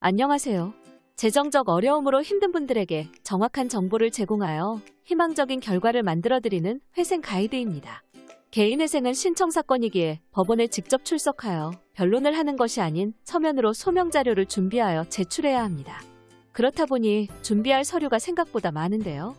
안녕하세요. 재정적 어려움으로 힘든 분들에게 정확한 정보를 제공하여 희망적인 결과를 만들어드리는 회생 가이드입니다. 개인회생은 신청사건이기에 법원에 직접 출석하여 변론을 하는 것이 아닌 서면으로 소명자료를 준비하여 제출해야 합니다. 그렇다 보니 준비할 서류가 생각보다 많은데요.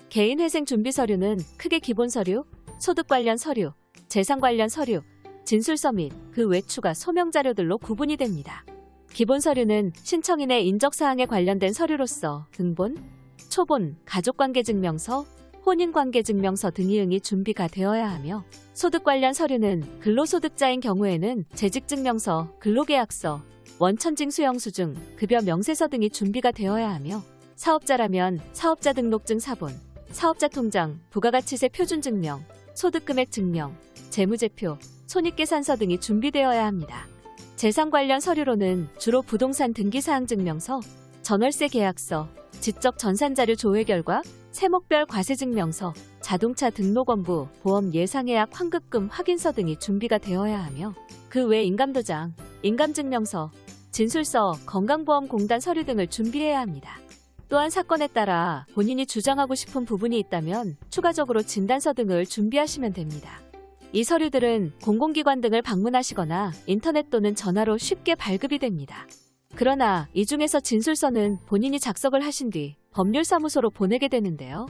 개인회생 준비 서류는 크게 기본 서류, 소득 관련 서류, 재산 관련 서류, 진술서 및 그 외 추가 소명자료들로 구분이 됩니다. 기본 서류는 신청인의 인적사항에 관련된 서류로서 등본, 초본, 가족관계증명서, 혼인관계증명서 등이 준비가 되어야 하며 소득 관련 서류는 근로소득자인 경우에는 재직증명서, 근로계약서, 원천징 수영수증, 급여 명세서 등이 준비가 되어야 하며 사업자라면 사업자 등록증 사본, 사업자 통장, 부가가치세 표준증명, 소득금액 증명, 재무제표, 손익계산서 등이 준비되어야 합니다. 재산 관련 서류로는 주로 부동산 등기사항 증명서, 전월세 계약서, 지적 전산자료 조회 결과, 세목별 과세증명서, 자동차 등록원부, 보험 예상예약 환급금 확인서 등이 준비가 되어야 하며 그 외 인감도장, 인감증명서, 진술서, 건강보험공단 서류 등을 준비해야 합니다. 또한 사건에 따라 본인이 주장하고 싶은 부분이 있다면 추가적으로 진단서 등을 준비하시면 됩니다. 이 서류들은 공공기관 등을 방문하시거나 인터넷 또는 전화로 쉽게 발급이 됩니다. 그러나 이 중에서 진술서는 본인이 작성을 하신 뒤 법률사무소로 보내게 되는데요.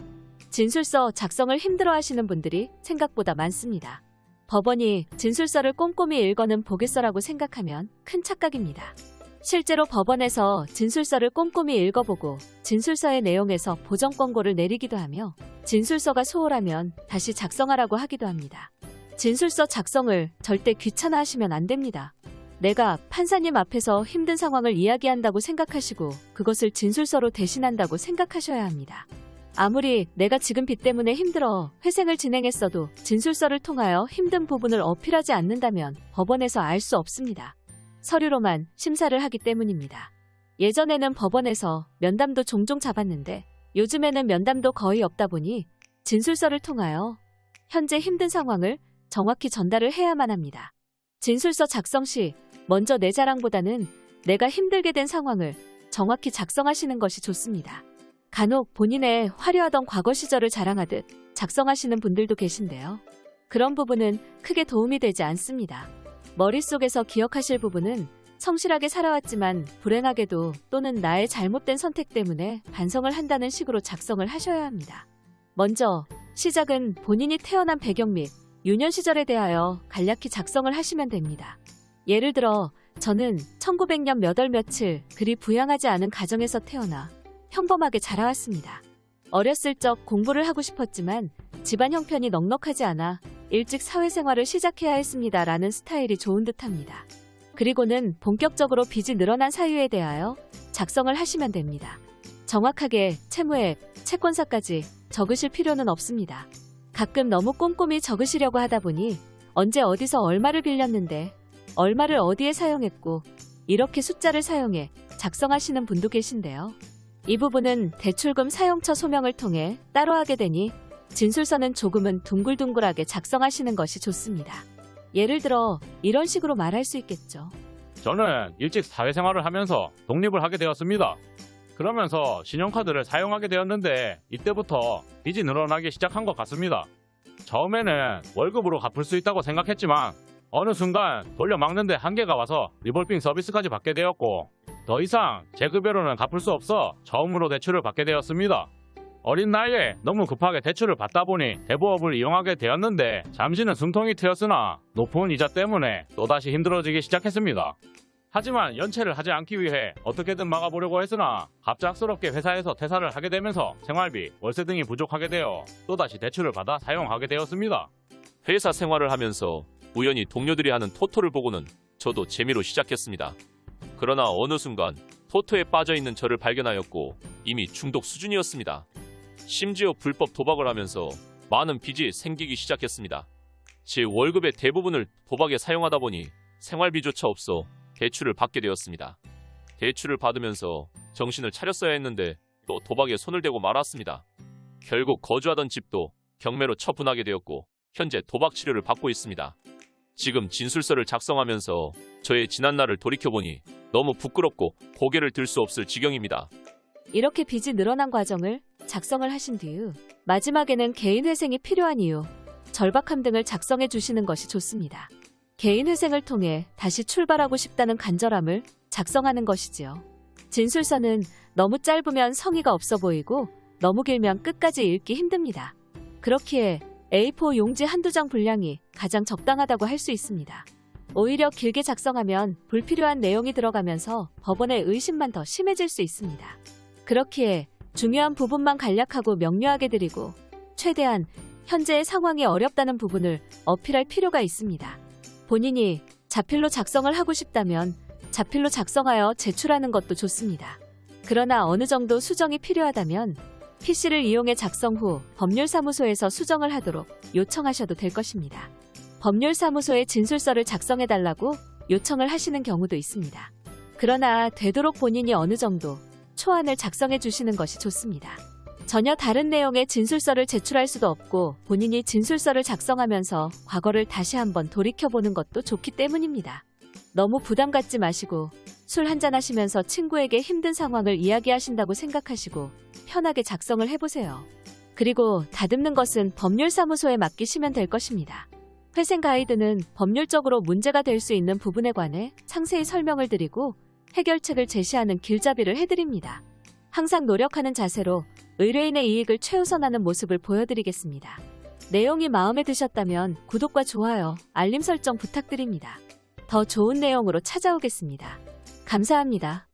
진술서 작성을 힘들어하시는 분들이 생각보다 많습니다. 법원이 진술서를 꼼꼼히 읽어는 보겠어라고 생각하면 큰 착각입니다. 실제로 법원에서 진술서를 꼼꼼히 읽어보고 진술서의 내용에서 보정 권고를 내리기도 하며 진술서가 소홀하면 다시 작성하라고 하기도 합니다. 진술서 작성을 절대 귀찮아하시면 안 됩니다. 내가 판사님 앞에서 힘든 상황을 이야기한다고 생각하시고 그것을 진술서로 대신한다고 생각하셔야 합니다. 아무리 내가 지금 빚 때문에 힘들어 회생을 진행했어도 진술서를 통하여 힘든 부분을 어필하지 않는다면 법원에서 알 수 없습니다. 서류로만 심사를 하기 때문입니다. 예전에는 법원에서 면담도 종종 잡았는데 요즘에는 면담도 거의 없다 보니 진술서를 통하여 현재 힘든 상황을 정확히 전달을 해야만 합니다. 진술서 작성 시 먼저 내 자랑보다는 내가 힘들게 된 상황을 정확히 작성하시는 것이 좋습니다. 간혹 본인의 화려하던 과거 시절을 자랑하듯 작성하시는 분들도 계신데요. 그런 부분은 크게 도움이 되지 않습니다. 머릿속에서 기억하실 부분은 성실하게 살아왔지만 불행하게도 또는 나의 잘못된 선택 때문에 반성을 한다는 식으로 작성을 하셔야 합니다. 먼저 시작은 본인이 태어난 배경 및 유년 시절에 대하여 간략히 작성을 하시면 됩니다. 예를 들어 저는 1900년 몇 월 며칠 그리 부양하지 않은 가정에서 태어나 평범하게 자라왔습니다. 어렸을 적 공부를 하고 싶었지만 집안 형편이 넉넉하지 않아 일찍 사회생활을 시작해야 했습니다. 라는 스타일이 좋은 듯합니다. 그리고는 본격적으로 빚이 늘어난 사유에 대하여 작성을 하시면 됩니다. 정확하게 채무액, 채권사까지 적으실 필요는 없습니다. 가끔 너무 꼼꼼히 적으시려고 하다 보니 언제 어디서 얼마를 빌렸는데 얼마를 어디에 사용했고 이렇게 숫자를 사용해 작성하시는 분도 계신데요. 이 부분은 대출금 사용처 소명을 통해 따로 하게 되니 진술서는 조금은 둥글둥글하게 작성하시는 것이 좋습니다. 예를 들어 이런 식으로 말할 수 있겠죠. 저는 일찍 사회생활을 하면서 독립을 하게 되었습니다. 그러면서 신용카드를 사용하게 되었는데 이때부터 빚이 늘어나기 시작한 것 같습니다. 처음에는 월급으로 갚을 수 있다고 생각했지만 어느 순간 돌려막는데 한계가 와서 리볼빙 서비스까지 받게 되었고 더 이상 제 급여로는 갚을 수 없어 처음으로 대출을 받게 되었습니다. 어린 나이에 너무 급하게 대출을 받다 보니 대부업을 이용하게 되었는데 잠시는 숨통이 트였으나 높은 이자 때문에 또다시 힘들어지기 시작했습니다. 하지만 연체를 하지 않기 위해 어떻게든 막아보려고 했으나 갑작스럽게 회사에서 퇴사를 하게 되면서 생활비, 월세 등이 부족하게 되어 또다시 대출을 받아 사용하게 되었습니다. 회사 생활을 하면서 우연히 동료들이 하는 토토를 보고는 저도 재미로 시작했습니다. 그러나 어느 순간 토토에 빠져있는 저를 발견하였고 이미 중독 수준이었습니다. 심지어 불법 도박을 하면서 많은 빚이 생기기 시작했습니다. 제 월급의 대부분을 도박에 사용하다 보니 생활비조차 없어 대출을 받게 되었습니다. 대출을 받으면서 정신을 차렸어야 했는데 또 도박에 손을 대고 말았습니다. 결국 거주하던 집도 경매로 처분하게 되었고 현재 도박 치료를 받고 있습니다. 지금 진술서를 작성하면서 저의 지난날을 돌이켜보니 너무 부끄럽고 고개를 들 수 없을 지경입니다. 이렇게 빚이 늘어난 과정을 작성을 하신 뒤 마지막에는 개인 회생이 필요한 이유, 절박함 등을 작성해 주시는 것이 좋습니다. 개인 회생을 통해 다시 출발하고 싶다는 간절함을 작성하는 것이지요. 진술서는 너무 짧으면 성의가 없어 보이고 너무 길면 끝까지 읽기 힘듭니다. 그렇기에 A4 용지 한두 장 분량이 가장 적당하다고 할 수 있습니다. 오히려 길게 작성하면 불필요한 내용이 들어가면서 법원의 의심만 더 심해질 수 있습니다. 그렇기에 중요한 부분만 간략하고 명료하게 드리고 최대한 현재의 상황이 어렵다는 부분을 어필할 필요가 있습니다. 본인이 자필로 작성을 하고 싶다면 자필로 작성하여 제출하는 것도 좋습니다. 그러나 어느 정도 수정이 필요하다면 PC를 이용해 작성 후 법률사무소에서 수정을 하도록 요청하셔도 될 것입니다. 법률사무소에 진술서를 작성해달라고 요청을 하시는 경우도 있습니다. 그러나 되도록 본인이 어느 정도 초안을 작성해 주시는 것이 좋습니다. 전혀 다른 내용의 진술서를 제출할 수도 없고 본인이 진술서를 작성하면서 과거를 다시 한번 돌이켜보는 것도 좋기 때문입니다. 너무 부담 갖지 마시고 술 한잔 하시면서 친구에게 힘든 상황을 이야기하신다고 생각하시고 편하게 작성을 해보세요. 그리고 다듬는 것은 법률사무소에 맡기시면 될 것입니다. 회생 가이드는 법률적으로 문제가 될 수 있는 부분에 관해 상세히 설명을 드리고 해결책을 제시하는 길잡이를 해드립니다. 항상 노력하는 자세로 의뢰인의 이익을 최우선하는 모습을 보여드리겠습니다. 내용이 마음에 드셨다면 구독과 좋아요, 알림 설정 부탁드립니다. 더 좋은 내용으로 찾아오겠습니다. 감사합니다.